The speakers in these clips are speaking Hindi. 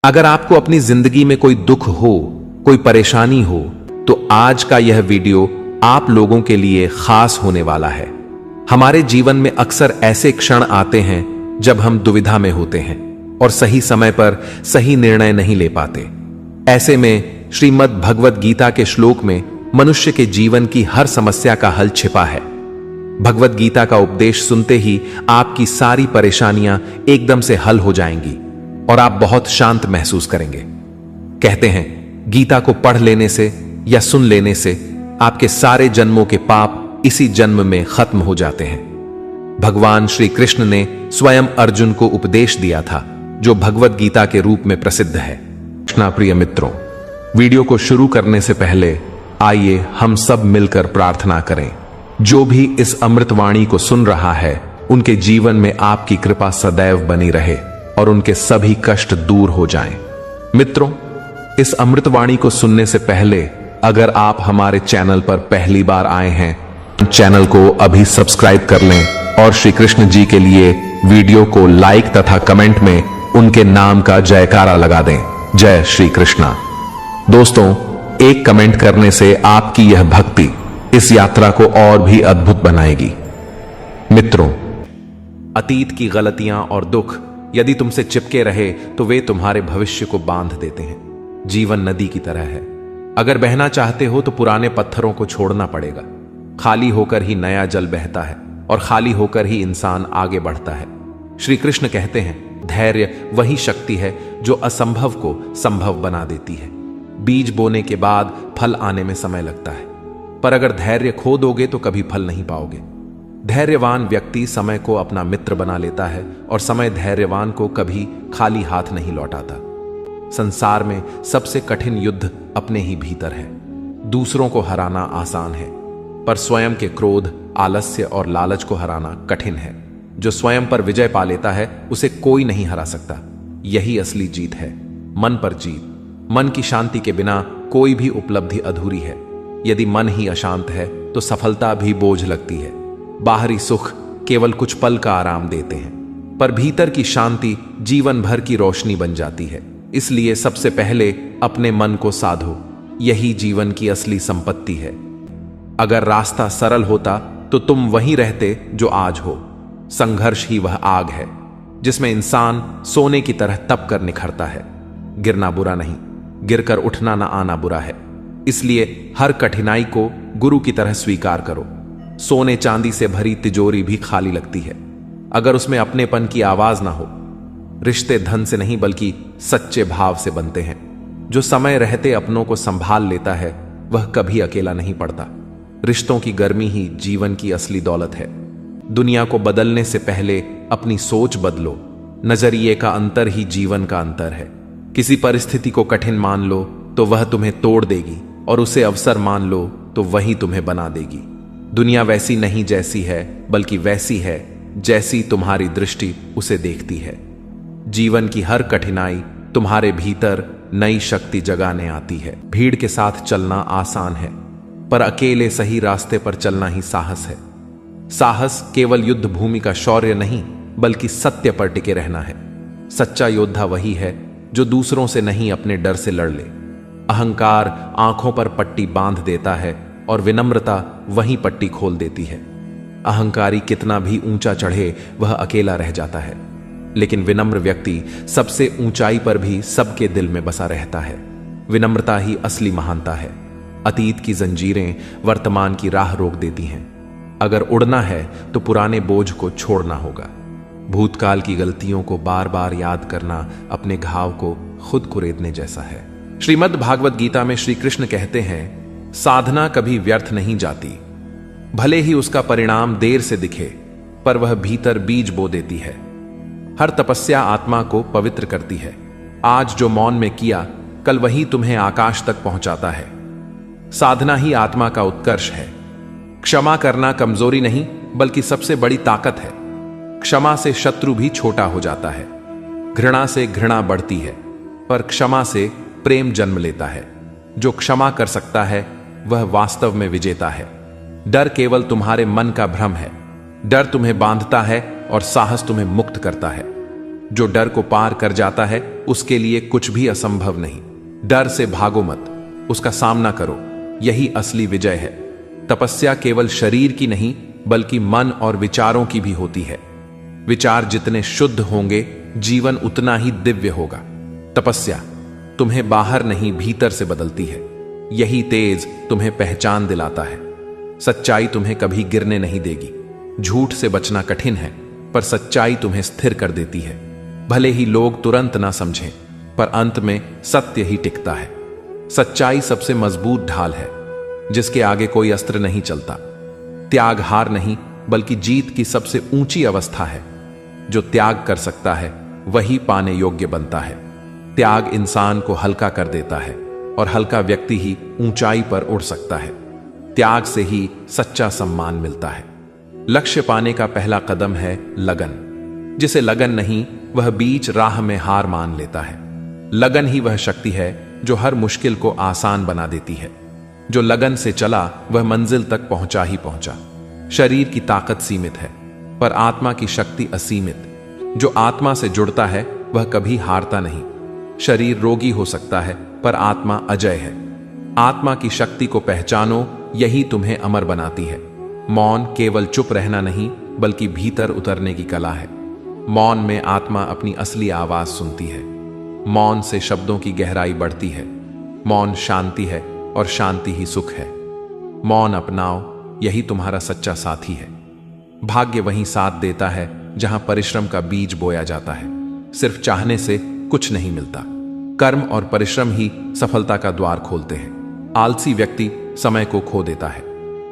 अगर आपको अपनी जिंदगी में कोई दुख हो, कोई परेशानी हो, तो आज का यह वीडियो आप लोगों के लिए खास होने वाला है। हमारे जीवन में अक्सर ऐसे क्षण आते हैं जब हम दुविधा में होते हैं और सही समय पर सही निर्णय नहीं ले पाते। ऐसे में श्रीमद् भगवद गीता के श्लोक में मनुष्य के जीवन की हर समस्या का हल छिपा है। भगवद गीता का उपदेश सुनते ही आपकी सारी परेशानियां एकदम से हल हो जाएंगी और आप बहुत शांत महसूस करेंगे। कहते हैं गीता को पढ़ लेने से या सुन लेने से आपके सारे जन्मों के पाप इसी जन्म में खत्म हो जाते हैं। भगवान श्री कृष्ण ने स्वयं अर्जुन को उपदेश दिया था, जो भगवद गीता के रूप में प्रसिद्ध है। कृष्णा प्रिय मित्रों, वीडियो को शुरू करने से पहले आइए हम सब मिलकर प्रार्थना करें। जो भी इस अमृतवाणी को सुन रहा है, उनके जीवन में आपकी कृपा सदैव बनी रहे और उनके सभी कष्ट दूर हो जाएं। मित्रों, इस अमृतवाणी को सुनने से पहले अगर आप हमारे चैनल पर पहली बार आए हैं, चैनल को अभी सब्सक्राइब कर लें और श्री कृष्ण जी के लिए वीडियो को लाइक तथा कमेंट में उनके नाम का जयकारा लगा दें। जय श्री कृष्णा। दोस्तों, एक कमेंट करने से आपकी यह भक्ति इस यात्रा को और भी अद्भुत बनाएगी। मित्रों, अतीत की गलतियां और दुख यदि तुमसे चिपके रहे तो वे तुम्हारे भविष्य को बांध देते हैं। जीवन नदी की तरह है, अगर बहना चाहते हो तो पुराने पत्थरों को छोड़ना पड़ेगा। खाली होकर ही नया जल बहता है और खाली होकर ही इंसान आगे बढ़ता है। श्री कृष्ण कहते हैं धैर्य वही शक्ति है जो असंभव को संभव बना देती है। बीज बोने के बाद फल आने में समय लगता है, पर अगर धैर्य खो दोगे तो कभी फल नहीं पाओगे। धैर्यवान व्यक्ति समय को अपना मित्र बना लेता है और समय धैर्यवान को कभी खाली हाथ नहीं लौटाता। संसार में सबसे कठिन युद्ध अपने ही भीतर है। दूसरों को हराना आसान है, पर स्वयं के क्रोध, आलस्य और लालच को हराना कठिन है। जो स्वयं पर विजय पा लेता है उसे कोई नहीं हरा सकता। यही असली जीत है, मन पर जीत। मन की शांति के बिना कोई भी उपलब्धि अधूरी है। यदि मन ही अशांत है तो सफलता भी बोझ लगती है। बाहरी सुख केवल कुछ पल का आराम देते हैं, पर भीतर की शांति जीवन भर की रोशनी बन जाती है। इसलिए सबसे पहले अपने मन को साधो, यही जीवन की असली संपत्ति है। अगर रास्ता सरल होता तो तुम वहीं रहते जो आज हो। संघर्ष ही वह आग है जिसमें इंसान सोने की तरह तप कर निखरता है। गिरना बुरा नहीं, गिरकर उठना ना आना बुरा है। इसलिए हर कठिनाई को गुरु की तरह स्वीकार करो। सोने चांदी से भरी तिजोरी भी खाली लगती है अगर उसमें अपनेपन की आवाज ना हो। रिश्ते धन से नहीं बल्कि सच्चे भाव से बनते हैं। जो समय रहते अपनों को संभाल लेता है वह कभी अकेला नहीं पड़ता। रिश्तों की गर्मी ही जीवन की असली दौलत है। दुनिया को बदलने से पहले अपनी सोच बदलो। नजरिए का अंतर ही जीवन का अंतर है। किसी परिस्थिति को कठिन मान लो तो वह तुम्हें तोड़ देगी, और उसे अवसर मान लो तो वही तुम्हें बना देगी। दुनिया वैसी नहीं जैसी है, बल्कि वैसी है जैसी तुम्हारी दृष्टि उसे देखती है। जीवन की हर कठिनाई तुम्हारे भीतर नई शक्ति जगाने आती है। भीड़ के साथ चलना आसान है, पर अकेले सही रास्ते पर चलना ही साहस है। साहस केवल युद्ध भूमि का शौर्य नहीं, बल्कि सत्य पर टिके रहना है। सच्चा योद्धा वही है जो दूसरों से नहीं अपने डर से लड़ ले। अहंकार आंखों पर पट्टी बांध देता है और विनम्रता वहीं पट्टी खोल देती है। अहंकारी कितना भी ऊंचा चढ़े वह अकेला रह जाता है, लेकिन विनम्र व्यक्ति सबसे ऊंचाई पर भी सबके दिल में बसा रहता है। विनम्रता ही असली महानता है। अतीत की जंजीरें वर्तमान की राह रोक देती हैं। अगर उड़ना है तो पुराने बोझ को छोड़ना होगा। भूतकाल की गलतियों को बार बार याद करना अपने घाव को खुद कुरेदने जैसा है। श्रीमद् भागवत गीता में श्री कृष्ण कहते हैं साधना कभी व्यर्थ नहीं जाती। भले ही उसका परिणाम देर से दिखे, पर वह भीतर बीज बो देती है। हर तपस्या आत्मा को पवित्र करती है। आज जो मौन में किया, कल वही तुम्हें आकाश तक पहुंचाता है। साधना ही आत्मा का उत्कर्ष है। क्षमा करना कमजोरी नहीं, बल्कि सबसे बड़ी ताकत है। क्षमा से शत्रु भी छोटा हो जाता है। घृणा से घृणा बढ़ती है, पर क्षमा से प्रेम जन्म लेता है। जो क्षमा कर सकता है वह वास्तव में विजेता है। डर केवल तुम्हारे मन का भ्रम है। डर तुम्हें बांधता है और साहस तुम्हें मुक्त करता है। जो डर को पार कर जाता है उसके लिए कुछ भी असंभव नहीं। डर से भागो मत, उसका सामना करो, यही असली विजय है। तपस्या केवल शरीर की नहीं बल्कि मन और विचारों की भी होती है। विचार जितने शुद्ध होंगे जीवन उतना ही दिव्य होगा। तपस्या तुम्हें बाहर नहीं भीतर से बदलती है। यही तेज तुम्हें पहचान दिलाता है। सच्चाई तुम्हें कभी गिरने नहीं देगी। झूठ से बचना कठिन है पर सच्चाई तुम्हें स्थिर कर देती है। भले ही लोग तुरंत ना समझें पर अंत में सत्य ही टिकता है। सच्चाई सबसे मजबूत ढाल है जिसके आगे कोई अस्त्र नहीं चलता। त्याग हार नहीं बल्कि जीत की सबसे ऊंची अवस्था है। जो त्याग कर सकता है वही पाने योग्य बनता है। त्याग इंसान को हल्का कर देता है और हल्का व्यक्ति ही ऊंचाई पर उड़ सकता है। त्याग से ही सच्चा सम्मान मिलता है। लक्ष्य पाने का पहला कदम है लगन। जिसे लगन नहीं वह बीच राह में हार मान लेता है। लगन ही वह शक्ति है जो हर मुश्किल को आसान बना देती है। जो लगन से चला वह मंजिल तक पहुंचा ही पहुंचा। शरीर की ताकत सीमित है पर आत्मा की शक्ति असीमित। जो आत्मा से जुड़ता है वह कभी हारता नहीं। शरीर रोगी हो सकता है पर आत्मा अजय है। आत्मा की शक्ति को पहचानो, यही तुम्हें अमर बनाती है। मौन केवल चुप रहना नहीं बल्कि भीतर उतरने की कला है। मौन में आत्मा अपनी असली आवाज सुनती है। मौन से शब्दों की गहराई बढ़ती है। मौन शांति है और शांति ही सुख है। मौन अपनाओ, यही तुम्हारा सच्चा साथी है। भाग्य वहीं साथ देता है जहां परिश्रम का बीज बोया जाता है। सिर्फ चाहने से कुछ नहीं मिलता। कर्म और परिश्रम ही सफलता का द्वार खोलते हैं। आलसी व्यक्ति समय को खो देता है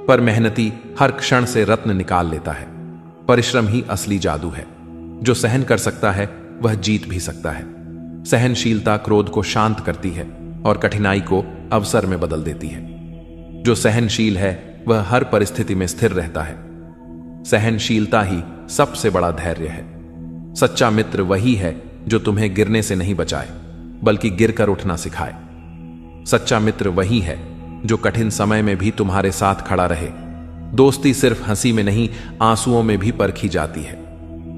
पर मेहनती हर क्षण से रत्न निकाल लेता है। परिश्रम ही असली जादू है। जो सहन कर सकता है वह जीत भी सकता है। सहनशीलता क्रोध को शांत करती है और कठिनाई को अवसर में बदल देती है। जो सहनशील है वह हर परिस्थिति में स्थिर रहता है। सहनशीलता ही सबसे बड़ा धैर्य है। सच्चा मित्र वही है जो तुम्हें गिरने से नहीं बचाए बल्कि गिरकर उठना सिखाए। सच्चा मित्र वही है जो कठिन समय में भी तुम्हारे साथ खड़ा रहे। दोस्ती सिर्फ हंसी में नहीं आंसुओं में भी परखी जाती है।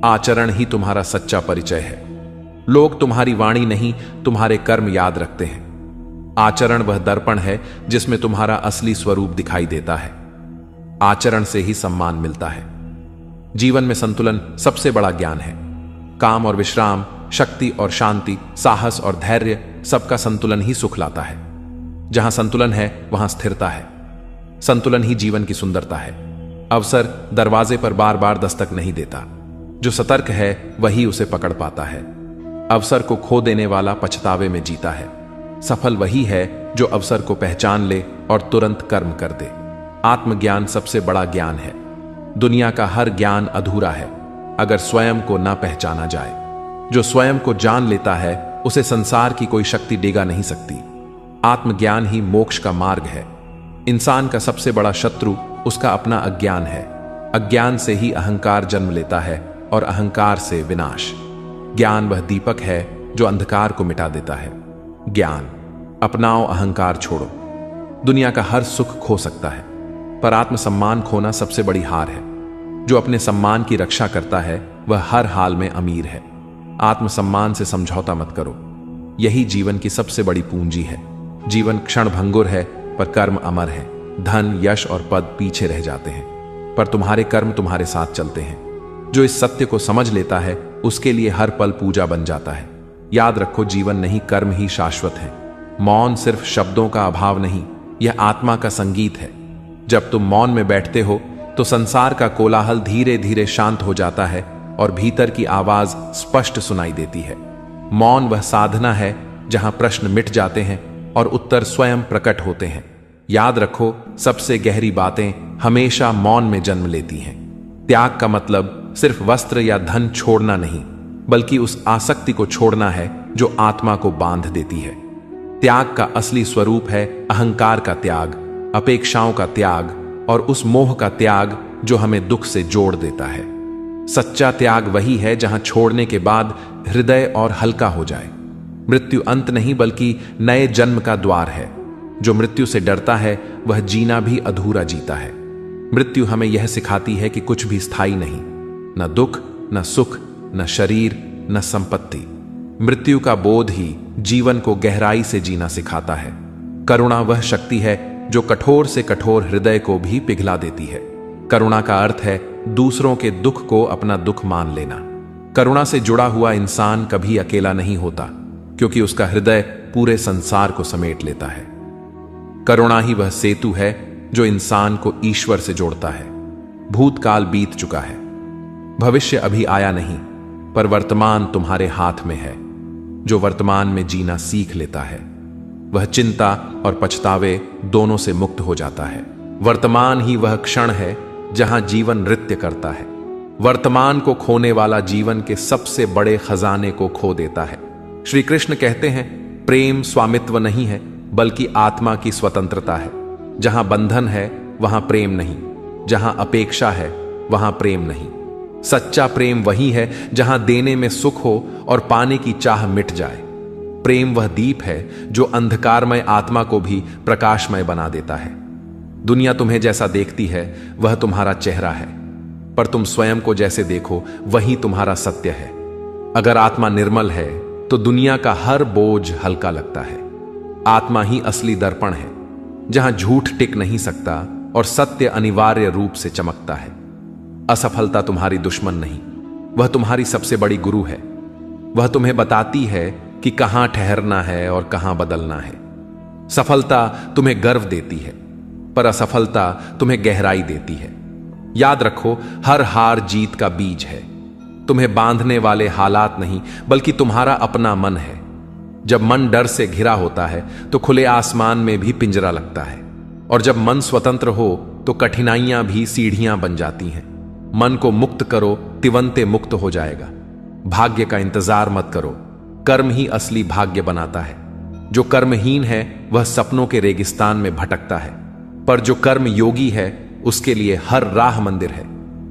आचरण ही तुम्हारा सच्चा परिचय है। लोग तुम्हारी वाणी नहीं तुम्हारे कर्म याद रखते हैं। आचरण वह दर्पण है जिसमें तुम्हारा असली स्वरूप दिखाई देता है। आचरण से ही सम्मान मिलता है। जीवन में संतुलन सबसे बड़ा ज्ञान है। काम और विश्राम, शक्ति और शांति, साहस और धैर्य, सबका संतुलन ही सुख लाता है। जहां संतुलन है वहां स्थिरता है। संतुलन ही जीवन की सुंदरता है। अवसर दरवाजे पर बार बार दस्तक नहीं देता। जो सतर्क है वही उसे पकड़ पाता है। अवसर को खो देने वाला पछतावे में जीता है। सफल वही है जो अवसर को पहचान ले और तुरंत कर्म कर दे। आत्मज्ञान सबसे बड़ा ज्ञान है। दुनिया का हर ज्ञान अधूरा है अगर स्वयं को ना पहचाना जाए। जो स्वयं को जान लेता है उसे संसार की कोई शक्ति डिगा नहीं सकती। आत्मज्ञान ही मोक्ष का मार्ग है। इंसान का सबसे बड़ा शत्रु उसका अपना अज्ञान है। अज्ञान से ही अहंकार जन्म लेता है और अहंकार से विनाश। ज्ञान वह दीपक है जो अंधकार को मिटा देता है। ज्ञान अपनाओ, अहंकार छोड़ो। दुनिया का हर सुख खो सकता है पर आत्मसम्मान खोना सबसे बड़ी हार है। जो अपने सम्मान की रक्षा करता है वह हर हाल में अमीर है। आत्मसम्मान से समझौता मत करो, यही जीवन की सबसे बड़ी पूंजी है। जीवन क्षण भंगुर है पर कर्म अमर है। धन, यश और पद पीछे रह जाते हैं पर तुम्हारे कर्म तुम्हारे साथ चलते हैं। जो इस सत्य को समझ लेता है उसके लिए हर पल पूजा बन जाता है। याद रखो, जीवन नहीं कर्म ही शाश्वत है। मौन सिर्फ शब्दों का अभाव नहीं, यह आत्मा का संगीत है। जब तुम मौन में बैठते हो तो संसार का कोलाहल धीरे धीरे शांत हो जाता है और भीतर की आवाज स्पष्ट सुनाई देती है। मौन वह साधना है जहां प्रश्न मिट जाते हैं और उत्तर स्वयं प्रकट होते हैं। याद रखो, सबसे गहरी बातें हमेशा मौन में जन्म लेती हैं। त्याग का मतलब सिर्फ वस्त्र या धन छोड़ना नहीं बल्कि उस आसक्ति को छोड़ना है जो आत्मा को बांध देती है। त्याग का असली स्वरूप है अहंकार का त्याग, अपेक्षाओं का त्याग और उस मोह का त्याग जो हमें दुख से जोड़ देता है। सच्चा त्याग वही है जहां छोड़ने के बाद हृदय और हल्का हो जाए। मृत्यु अंत नहीं बल्कि नए जन्म का द्वार है। जो मृत्यु से डरता है वह जीना भी अधूरा जीता है। मृत्यु हमें यह सिखाती है कि कुछ भी स्थायी नहीं, न दुख, न सुख, न शरीर, न संपत्ति। मृत्यु का बोध ही जीवन को गहराई से जीना सिखाता है। करुणा वह शक्ति है जो कठोर से कठोर हृदय को भी पिघला देती है। करुणा का अर्थ है दूसरों के दुख को अपना दुख मान लेना। करुणा से जुड़ा हुआ इंसान कभी अकेला नहीं होता, क्योंकि उसका हृदय पूरे संसार को समेट लेता है। करुणा ही वह सेतु है जो इंसान को ईश्वर से जोड़ता है। भूतकाल बीत चुका है, भविष्य अभी आया नहीं, पर वर्तमान तुम्हारे हाथ में है। जो वर्तमान में जीना सीख लेता है वह चिंता और पछतावे दोनों से मुक्त हो जाता है। वर्तमान ही वह क्षण है जहां जीवन नृत्य करता है। वर्तमान को खोने वाला जीवन के सबसे बड़े खजाने को खो देता है। श्री कृष्ण कहते हैं, प्रेम स्वामित्व नहीं है बल्कि आत्मा की स्वतंत्रता है। जहां बंधन है वहां प्रेम नहीं, जहां अपेक्षा है वहां प्रेम नहीं। सच्चा प्रेम वही है जहां देने में सुख हो और पाने की चाह मिट जाए। प्रेम वह दीप है जो अंधकारमय आत्मा को भी प्रकाशमय बना देता है। दुनिया तुम्हें जैसा देखती है वह तुम्हारा चेहरा है, पर तुम स्वयं को जैसे देखो वही तुम्हारा सत्य है। अगर आत्मा निर्मल है तो दुनिया का हर बोझ हल्का लगता है। आत्मा ही असली दर्पण है, जहां झूठ टिक नहीं सकता और सत्य अनिवार्य रूप से चमकता है। असफलता तुम्हारी दुश्मन नहीं, वह तुम्हारी सबसे बड़ी गुरु है। वह तुम्हें बताती है कि कहां ठहरना है और कहां बदलना है। सफलता तुम्हें गर्व देती है, पर असफलता तुम्हें गहराई देती है। याद रखो, हर हार जीत का बीज है। तुम्हें बांधने वाले हालात नहीं बल्कि तुम्हारा अपना मन है। जब मन डर से घिरा होता है तो खुले आसमान में भी पिंजरा लगता है, और जब मन स्वतंत्र हो तो कठिनाइयां भी सीढ़ियां बन जाती हैं। मन को मुक्त करो, तिवंते मुक्त हो जाएगा। भाग्य का इंतजार मत करो, कर्म ही असली भाग्य बनाता है। जो कर्महीन है वह सपनों के रेगिस्तान में भटकता है, पर जो कर्म योगी है उसके लिए हर राह मंदिर है।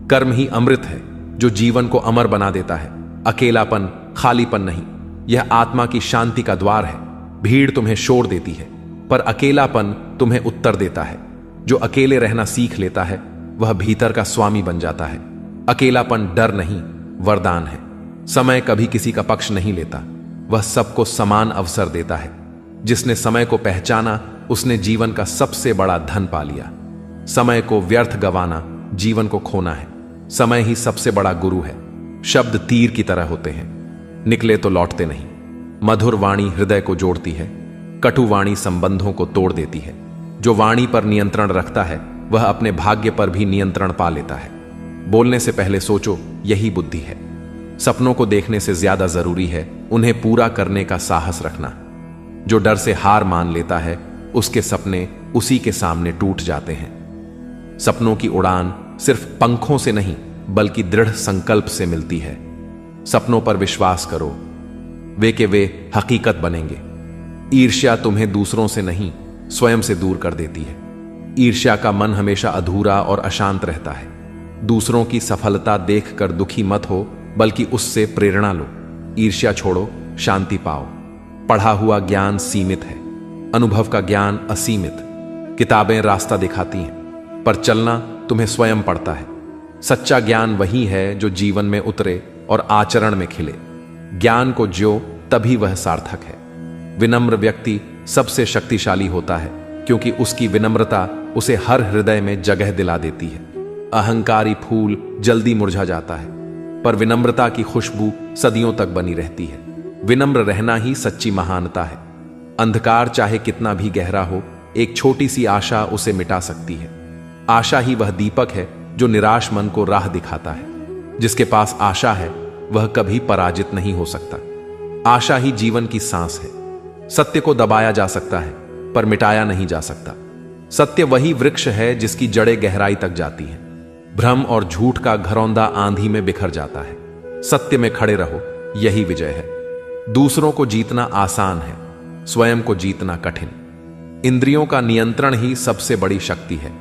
कर्म ही अमृत है जो जीवन को अमर बना देता है। अकेलापन खालीपन नहीं, यह आत्मा की शांति का द्वार है। भीड़ तुम्हें शोर देती है, पर अकेलापन तुम्हें उत्तर देता है। जो अकेले रहना सीख लेता है वह भीतर का स्वामी बन जाता है। अकेलापन डर नहीं, वरदान है। समय कभी किसी का पक्ष नहीं लेता, वह सबको समान अवसर देता है। जिसने समय को पहचाना उसने जीवन का सबसे बड़ा धन पा लिया। समय को व्यर्थ गंवाना जीवन को खोना है। समय ही सबसे बड़ा गुरु है। शब्द तीर की तरह होते हैं, निकले तो लौटते नहीं। मधुर वाणी हृदय को जोड़ती है, कटु वाणी संबंधों को तोड़ देती है। जो वाणी पर नियंत्रण रखता है वह अपने भाग्य पर भी नियंत्रण पा लेता है। बोलने से पहले सोचो, यही बुद्धि है। सपनों को देखने से ज्यादा जरूरी है उन्हें पूरा करने का साहस रखना। जो डर से हार मान लेता है उसके सपने उसी के सामने टूट जाते हैं। सपनों की उड़ान सिर्फ पंखों से नहीं बल्कि दृढ़ संकल्प से मिलती है। सपनों पर विश्वास करो, वे के वे हकीकत बनेंगे। ईर्ष्या तुम्हें दूसरों से नहीं स्वयं से दूर कर देती है। ईर्ष्या का मन हमेशा अधूरा और अशांत रहता है। दूसरों की सफलता देखकर दुखी मत हो बल्कि उससे प्रेरणा लो। ईर्ष्या छोड़ो, शांति पाओ। पढ़ा हुआ ज्ञान सीमित है, अनुभव का ज्ञान असीमित। किताबें रास्ता दिखाती हैं, पर चलना तुम्हें स्वयं पड़ता है। सच्चा ज्ञान वही है जो जीवन में उतरे और आचरण में खिले। ज्ञान को ज्यो तभी वह सार्थक है। विनम्र व्यक्ति सबसे शक्तिशाली होता है, क्योंकि उसकी विनम्रता उसे हर हृदय में जगह दिला देती है। अहंकारी फूल जल्दी मुरझा जाता है, पर विनम्रता की खुशबू सदियों तक बनी रहती है। विनम्र रहना ही सच्ची महानता है। अंधकार चाहे कितना भी गहरा हो, एक छोटी सी आशा उसे मिटा सकती है। आशा ही वह दीपक है जो निराश मन को राह दिखाता है। जिसके पास आशा है वह कभी पराजित नहीं हो सकता। आशा ही जीवन की सांस है। सत्य को दबाया जा सकता है पर मिटाया नहीं जा सकता। सत्य वही वृक्ष है जिसकी जड़ें गहराई तक जाती हैं। भ्रम और झूठ का घरौंदा आंधी में बिखर जाता है। सत्य में खड़े रहो, यही विजय है। दूसरों को जीतना आसान है, स्वयं को जीतना कठिन। इंद्रियों का नियंत्रण ही सबसे बड़ी शक्ति है।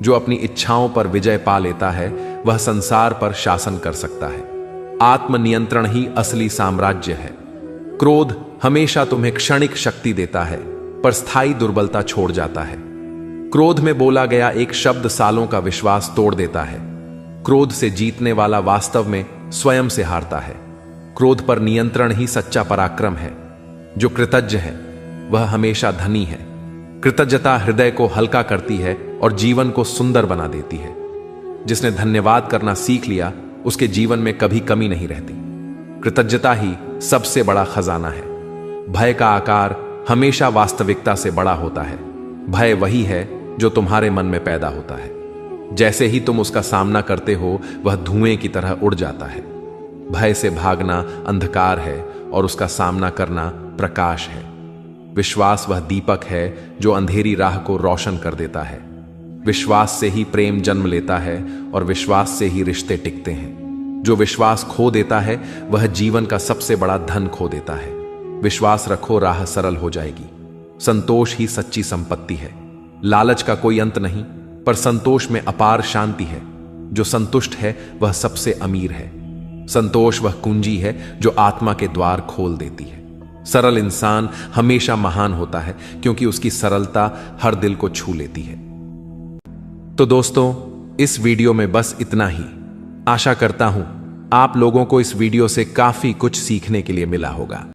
जो अपनी इच्छाओं पर विजय पा लेता है वह संसार पर शासन कर सकता है। आत्मनियंत्रण ही असली साम्राज्य है। क्रोध हमेशा तुम्हें क्षणिक शक्ति देता है पर स्थायी दुर्बलता छोड़ जाता है। क्रोध में बोला गया एक शब्द सालों का विश्वास तोड़ देता है। क्रोध से जीतने वाला वास्तव में स्वयं से हारता है। क्रोध पर नियंत्रण ही सच्चा पराक्रम है। जो कृतज्ञ है वह हमेशा धनी है। कृतज्ञता हृदय को हल्का करती है और जीवन को सुंदर बना देती है। जिसने धन्यवाद करना सीख लिया उसके जीवन में कभी कमी नहीं रहती। कृतज्ञता ही सबसे बड़ा खजाना है। भय का आकार हमेशा वास्तविकता से बड़ा होता है। भय वही है जो तुम्हारे मन में पैदा होता है। जैसे ही तुम उसका सामना करते हो वह धुएं की तरह उड़ जाता है। भय से भागना अंधकार है और उसका सामना करना प्रकाश है। विश्वास वह दीपक है जो अंधेरी राह को रोशन कर देता है। विश्वास से ही प्रेम जन्म लेता है और विश्वास से ही रिश्ते टिकते हैं। जो विश्वास खो देता है वह जीवन का सबसे बड़ा धन खो देता है। विश्वास रखो, राह सरल हो जाएगी। संतोष ही सच्ची संपत्ति है। लालच का कोई अंत नहीं, पर संतोष में अपार शांति है। जो संतुष्ट है वह सबसे अमीर है। संतोष वह कुंजी है जो आत्मा के द्वार खोल देती है। सरल इंसान हमेशा महान होता है क्योंकि उसकी सरलता हर दिल को छू लेती है। तो दोस्तों, इस वीडियो में बस इतना ही। आशा करता हूं आप लोगों को इस वीडियो से काफी कुछ सीखने के लिए मिला होगा।